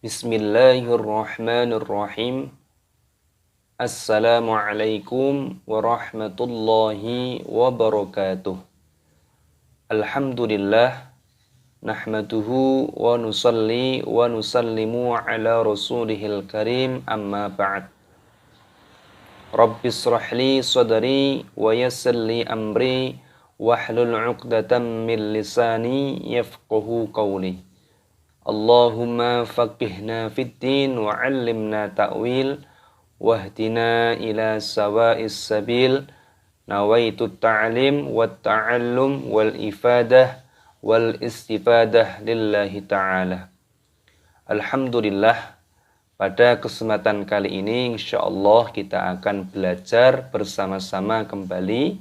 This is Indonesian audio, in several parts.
Bismillahirrahmanirrahim. Assalamualaikum warahmatullahi wabarakatuh. Alhamdulillah nahmaduhu wa nusalli wa nusallimu ala rasulihil karim, amma ba'd. Rabbis shrahli sadri wa yassirli amri wahlul 'uqdatam min lisani yafqahu qawli. Allahumma faqihna fid-din wa 'allimna ta'wil wahdina ila sawa'is sabil. Nawaitu ta'lim wa ta'allum wal ifadah wal istifadah lillahi ta'ala. Alhamdulillah, pada kesempatan kali ini insyaallah kita akan belajar bersama-sama kembali.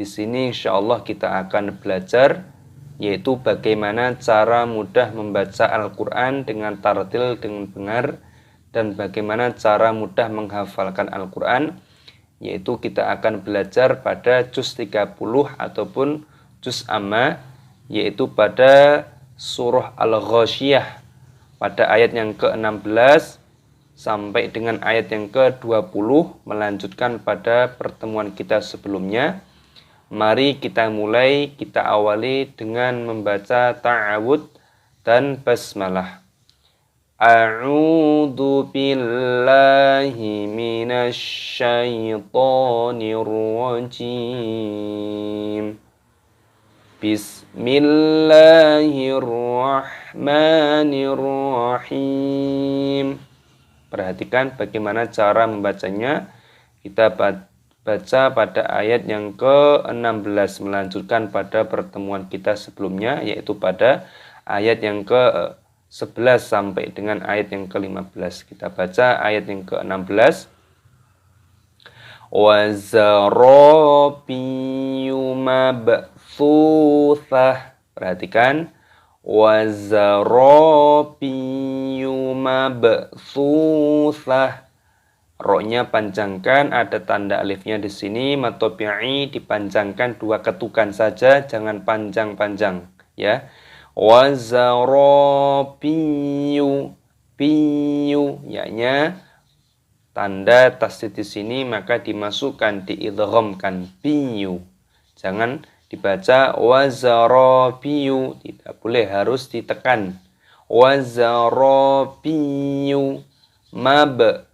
Di sini insyaallah kita akan belajar yaitu bagaimana cara mudah membaca Al-Quran dengan tartil dengan benar, dan bagaimana cara mudah menghafalkan Al-Quran, yaitu kita akan belajar pada juz 30 ataupun juz amma, yaitu pada surah Al-Ghasyiyah pada ayat yang ke-16 sampai dengan ayat yang ke-20, melanjutkan pada pertemuan kita sebelumnya. Mari kita mulai, kita awali dengan membaca ta'awud dan basmalah. A'udzu billahi minasy syaithanir rajim. Bismillahirrahmanirrahim. Perhatikan bagaimana cara membacanya. Kita baca pada ayat yang ke-16, melanjutkan pada pertemuan kita sebelumnya, yaitu pada ayat yang ke-11 sampai dengan ayat yang ke-15. Kita baca ayat yang ke-16. Wazarabiyyu mabthuthah. Perhatikan. Wazarabiyyu mabthuthah. Roknya panjangkan, ada tanda alifnya di sini. Matobi'i dipanjangkan 2 ketukan saja, jangan panjang-panjang ya. Wazarabiyyu, biyu, ya-nya tanda tasdid di sini maka dimasukkan, diidghamkan, biyu. Jangan dibaca wazarabiyyu, tidak boleh, harus ditekan. Wazarabiyyu mab,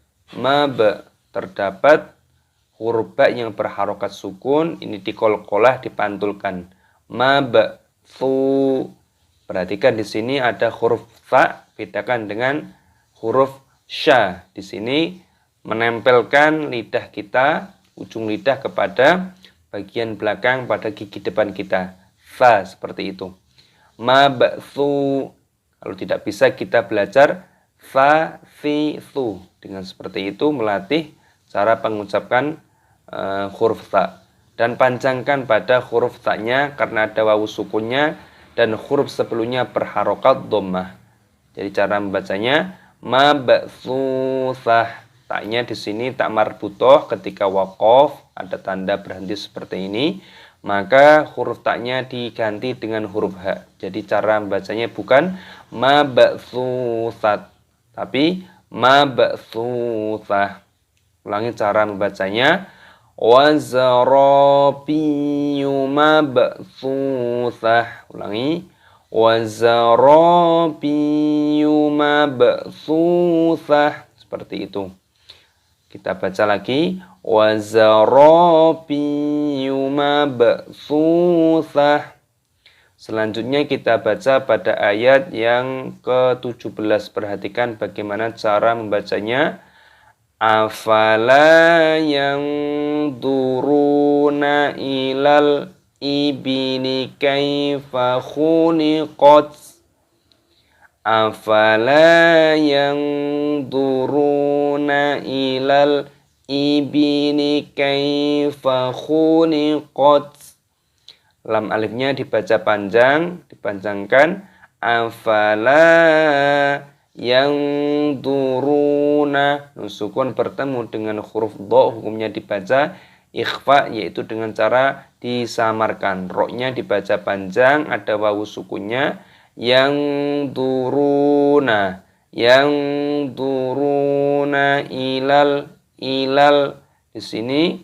terdapat huruf ba yang berharokat sukun, ini dikolkolah, dipantulkan. Mabthu. Perhatikan di sini ada huruf fa, bedakan dengan huruf sya. Di sini menempelkan lidah kita, ujung lidah kepada bagian belakang pada gigi depan kita. Fa, seperti itu. Mabthu. Kalau tidak bisa kita belajar fa, fi, thu. Dengan seperti itu melatih cara pengucapan huruf ta. Dan panjangkan pada huruf ta-nya karena ada wawu sukunnya dan huruf sebelumnya berharokat dhammah. Jadi cara membacanya mabthutsah. Ta-nya di sini tak marbutoh, ketika waqaf ada tanda berhenti seperti ini, maka huruf ta-nya diganti dengan huruf ha. Jadi cara membacanya bukan mabthutsat, tapi mabthutsah. Ulangi cara membacanya. Wazarabiyyu mabthutsah. Ulangi. Wazarabiyyu mabthutsah. Seperti itu. Kita baca lagi. Wazarabiyyu mabthutsah. Selanjutnya kita baca pada ayat yang ke-17. Perhatikan bagaimana cara membacanya. Afala yanzuruna ilal ibili kaifa khuliqat. Afala yanzuruna ilal ibili kaifa khuliqat. Lam alifnya dibaca panjang, dipanjangkan. Afala yang duruna. Nun sukun bertemu dengan huruf dha, hukumnya dibaca ikhfa, yaitu dengan cara disamarkan. Roknya dibaca panjang, ada wawu sukunnya. Yang duruna. yang duruna ilal. Di sini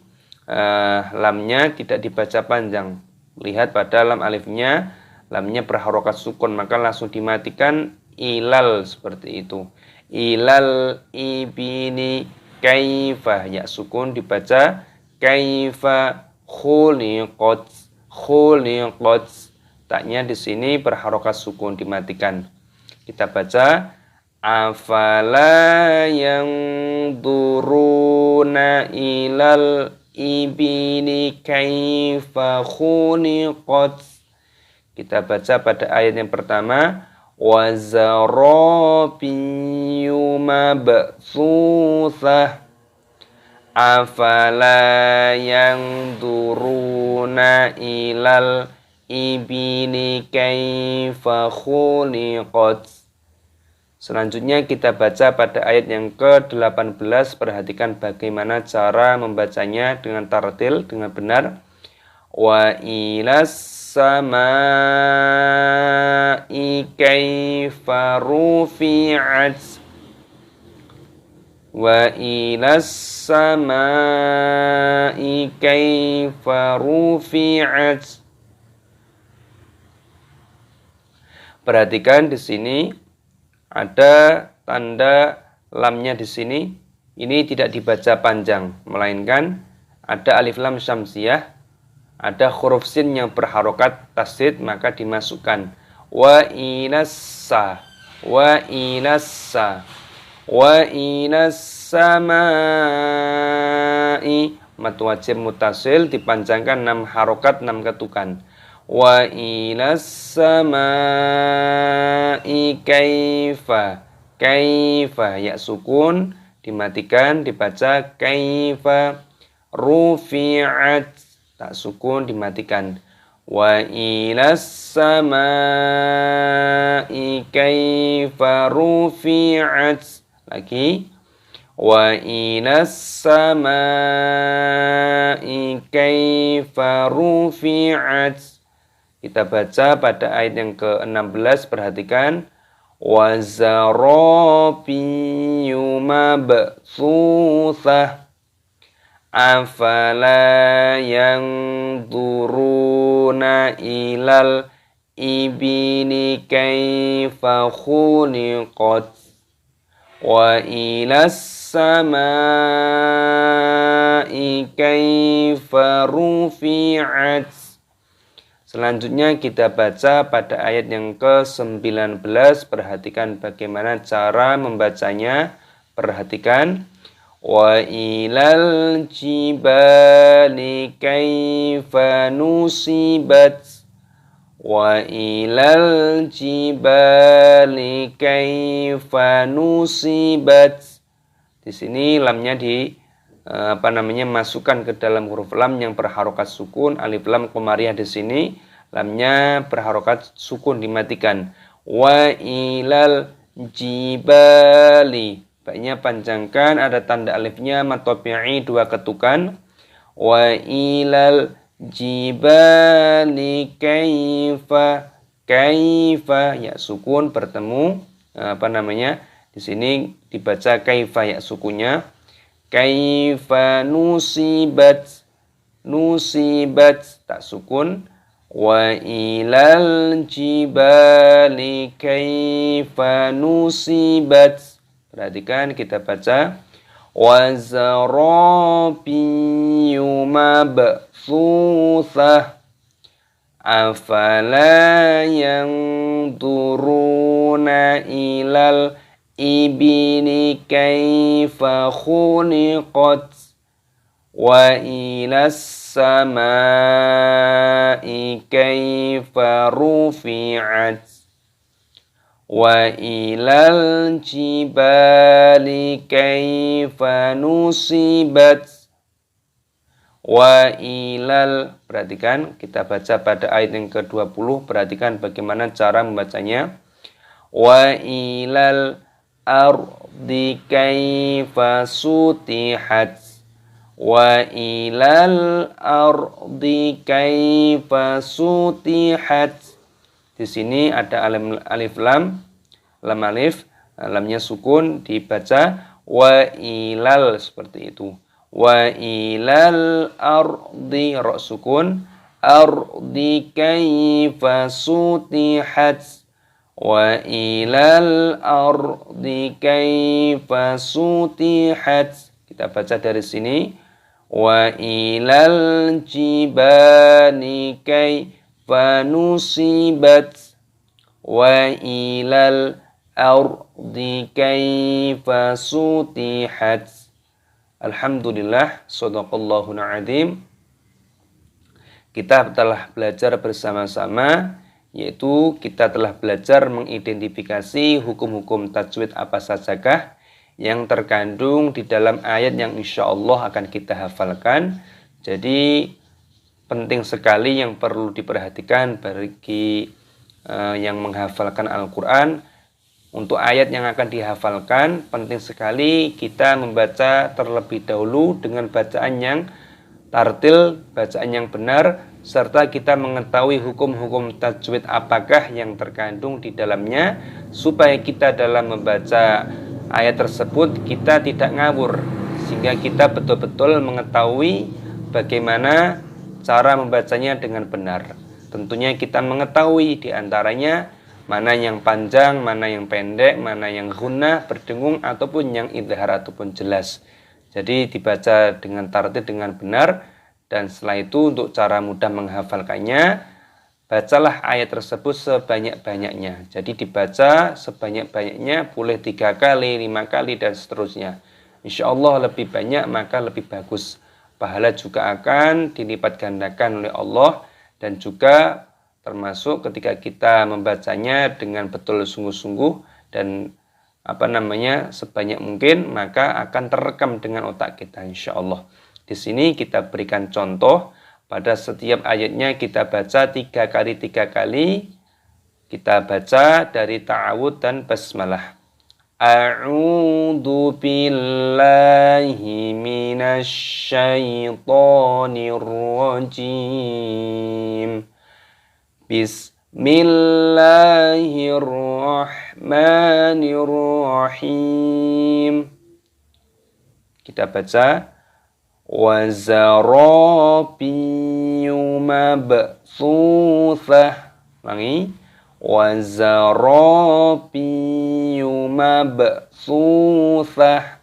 lamnya tidak dibaca panjang. Lihat pada lam alifnya, lamnya berharokat sukun, maka langsung dimatikan ilal seperti itu. Ilal ibini kaifa, ya sukun dibaca kaifa khuliqat. Taknya di sini berharokat sukun dimatikan. Kita baca afala yang duruna ilal ibini kaifa khuliqat. Kita baca pada ayat yang pertama wazarabiyyu mabthuthah afala yang duruna ilal ibini kaifa khuliqat. Selanjutnya kita baca pada ayat yang ke-18. Perhatikan bagaimana cara membacanya dengan tartil, dengan benar. Wa ilas samai kaifa rufi'at. Wa ilas samai kaifa rufi'at. Perhatikan di sini ada tanda lamnya di sini. Ini tidak dibaca panjang, melainkan ada alif lam syamsiyah, ada huruf sin yang berharokat tasdid, maka dimasukkan wa ilassa, wa ilassa, wa ilassamai. Mad wajib mutasil dipanjangkan 6 harokat 6 ketukan. Wa ilassamai kaifa, kaifa, ya sukun dimatikan dibaca kaifa. Rufi'at, tak sukun dimatikan. Wa ilassamai kaifa rufi'at. Lagi wa ilassamai kaifa rufi'at. Kita baca pada ayat yang ke-16. Perhatikan wazarabiyyu mabthuthah afala yang duruna ilal ibini kaifa khuliqat wa ilas samai kaifa rufi'at. Selanjutnya kita baca pada ayat yang ke-19. Perhatikan bagaimana cara membacanya. Perhatikan wa ilal jibali kaifa nusibat, wa ilal jibali kaifa nusibat. Di sini lamnya masukkan ke dalam huruf lam yang berharokat sukun. Alif lam qamariyah di sini lamnya berharokat sukun dimatikan. Wa ilal jibali, baiknya panjangkan, ada tanda alifnya mad tabi'i 2 ketukan. Wa ilal jibali kaifa, kaifa, ya sukun bertemu di sini dibaca kaifa, ya sukunnya. Kaifa nusibat, nusibat, tak sukun. Wa ilal jibali kaifa nusibat. Perhatikan kita baca wazarabiyyu mabthuthah afala yanzuruna ilal ibini kaifa khuliqat wa ilas samai kaifa rufi'at wa ilal jibali kaifa nusibat wa ilal. Perhatikan kita baca pada ayat yang ke-20. Perhatikan bagaimana cara membacanya. Wa ilal ardi kaifa sutihat, wa ilal ardi kaifa sutihat. Di sini ada alif lam alif, lamnya sukun dibaca wa ilal seperti itu. Wa ilal ardi ra sukun ardi kaifa sutihat. Wa ilal ardi kaifa sutihat. Kita baca dari sini. Wa ilal jibani kaifa nusibat. Wa ilal ardi kaifa sutihat. Alhamdulillah, shadaqallahul adzim. Kita telah belajar bersama-sama, yaitu kita telah belajar mengidentifikasi hukum-hukum tajwid apa sajakah yang terkandung di dalam ayat yang insya Allah akan kita hafalkan. Jadi penting sekali yang perlu diperhatikan bagi yang menghafalkan Al-Quran. Untuk ayat yang akan dihafalkan, penting sekali kita membaca terlebih dahulu dengan bacaan yang tartil, bacaan yang benar, serta kita mengetahui hukum-hukum tajwid apakah yang terkandung di dalamnya, supaya kita dalam membaca ayat tersebut kita tidak ngawur, sehingga kita betul-betul mengetahui bagaimana cara membacanya dengan benar. Tentunya kita mengetahui diantaranya mana yang panjang, mana yang pendek, mana yang gunnah, berdengung, ataupun yang idhar ataupun jelas. Jadi dibaca dengan tartil dengan benar. Dan setelah itu untuk cara mudah menghafalkannya, bacalah ayat tersebut sebanyak-banyaknya. Jadi dibaca sebanyak-banyaknya, boleh 3 kali, 5 kali, dan seterusnya. Insya Allah lebih banyak maka lebih bagus. Pahala juga akan dilipat gandakan oleh Allah, dan juga termasuk ketika kita membacanya dengan betul sungguh-sungguh dan sebanyak mungkin, maka akan terekam dengan otak kita insya Allah. Di sini kita berikan contoh, pada setiap ayatnya kita baca 3 kali 3 kali. Kita baca dari ta'awud dan basmalah. A'udzu billahi minasy syaithanir rajim. Bismillahirrahmanirrahim. Kita baca wa zarabiyyu mabtsutsah. Ulangi. Wa zarabiyyu mabtsutsah.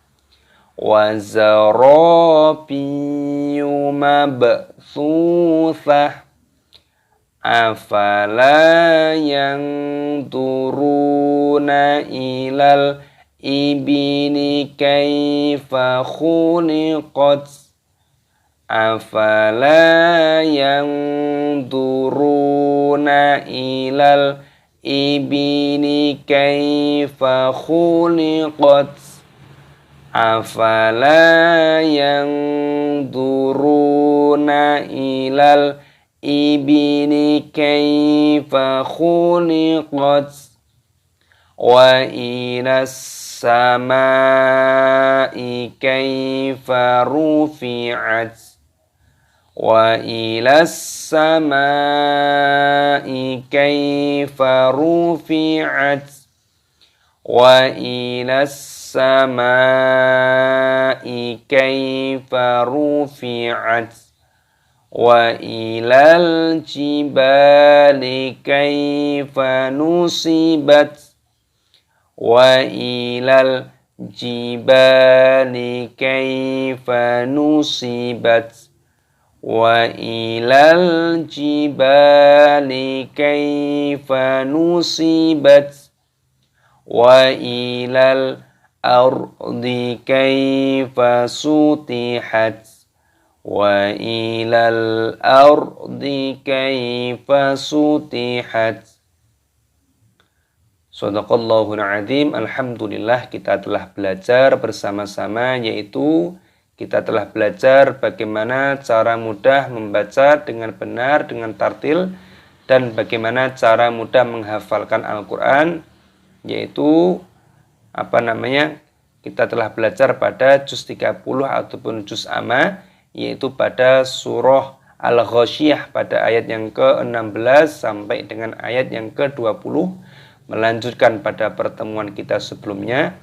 Wa zarabiyyu mabtsutsah. Afala yanzuruna ilal ibni kaifa khuliqat. Afala yanzuruna ilal ibni kaifa khuliqat. Afala yanzuruna ilal ibni kaifa khuliqat. Wa ilas samai kaifa rufi'at. Wa ilas samai kaifa rufi'at. Wa ilas samai kaifa rufi'at. Wa ilal jibali kaifa nusibat. Wa ilal jibali kaifa nusibat. Wa ilal jibali kaifa nusibat. Wa ilal ardi kaifa sutihat. Wa ilal ardi kaifa sutihat. Shadaqallahul adzim. Alhamdulillah, kita telah belajar bersama-sama, yaitu kita telah belajar bagaimana cara mudah membaca dengan benar, dengan tartil, dan bagaimana cara mudah menghafalkan Al-Quran, yaitu kita telah belajar pada juz 30 ataupun juz amma, yaitu pada surah Al-Ghasyiyah pada ayat yang ke-16 sampai dengan ayat yang ke-20. melanjutkan pada pertemuan kita sebelumnya.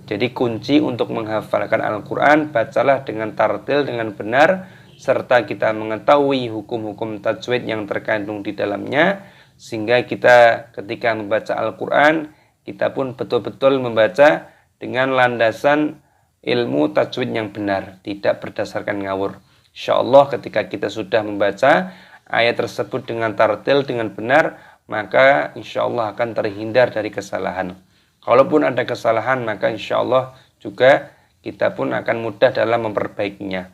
Jadi kunci untuk menghafalkan Al-Quran, bacalah dengan tartil, dengan benar, serta kita mengetahui hukum-hukum tajwid yang terkandung di dalamnya, sehingga kita ketika membaca Al-Quran, kita pun betul-betul membaca dengan landasan ilmu tajwid yang benar, tidak berdasarkan ngawur. Insyaallah ketika kita sudah membaca ayat tersebut dengan tartil, dengan benar, maka insyaallah akan terhindar dari kesalahan. Kalaupun ada kesalahan, maka insyaallah juga kita pun akan mudah dalam memperbaikinya.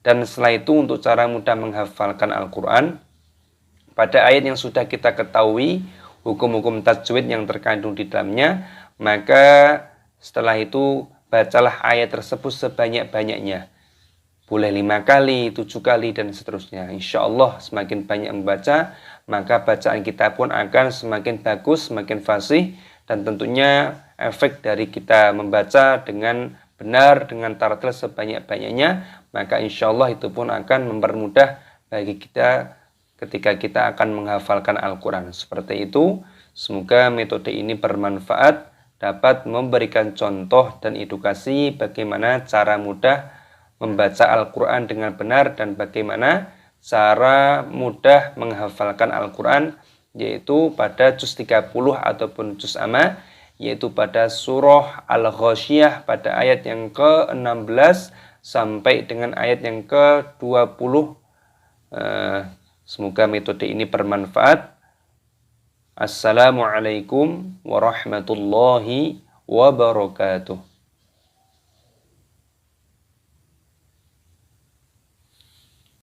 Dan setelah itu untuk cara mudah menghafalkan Al-Quran, pada ayat yang sudah kita ketahui hukum-hukum tajwid yang terkandung di dalamnya, maka setelah itu bacalah ayat tersebut sebanyak-banyaknya. Boleh 5 kali, 7 kali, dan seterusnya. Insya Allah semakin banyak membaca, maka bacaan kita pun akan semakin bagus, semakin fasih, dan tentunya efek dari kita membaca dengan benar, dengan tartil sebanyak-banyaknya, maka insya Allah itu pun akan mempermudah bagi kita ketika kita akan menghafalkan Al-Quran. Seperti itu, semoga metode ini bermanfaat, dapat memberikan contoh dan edukasi bagaimana cara mudah membaca Al-Quran dengan benar dan bagaimana cara mudah menghafalkan Al-Quran, yaitu pada juz 30 ataupun juz amma, yaitu pada surah Al-Ghasyiyah pada ayat yang ke-16 sampai dengan ayat yang ke-20. Semoga metode ini bermanfaat. Assalamualaikum warahmatullahi wabarakatuh.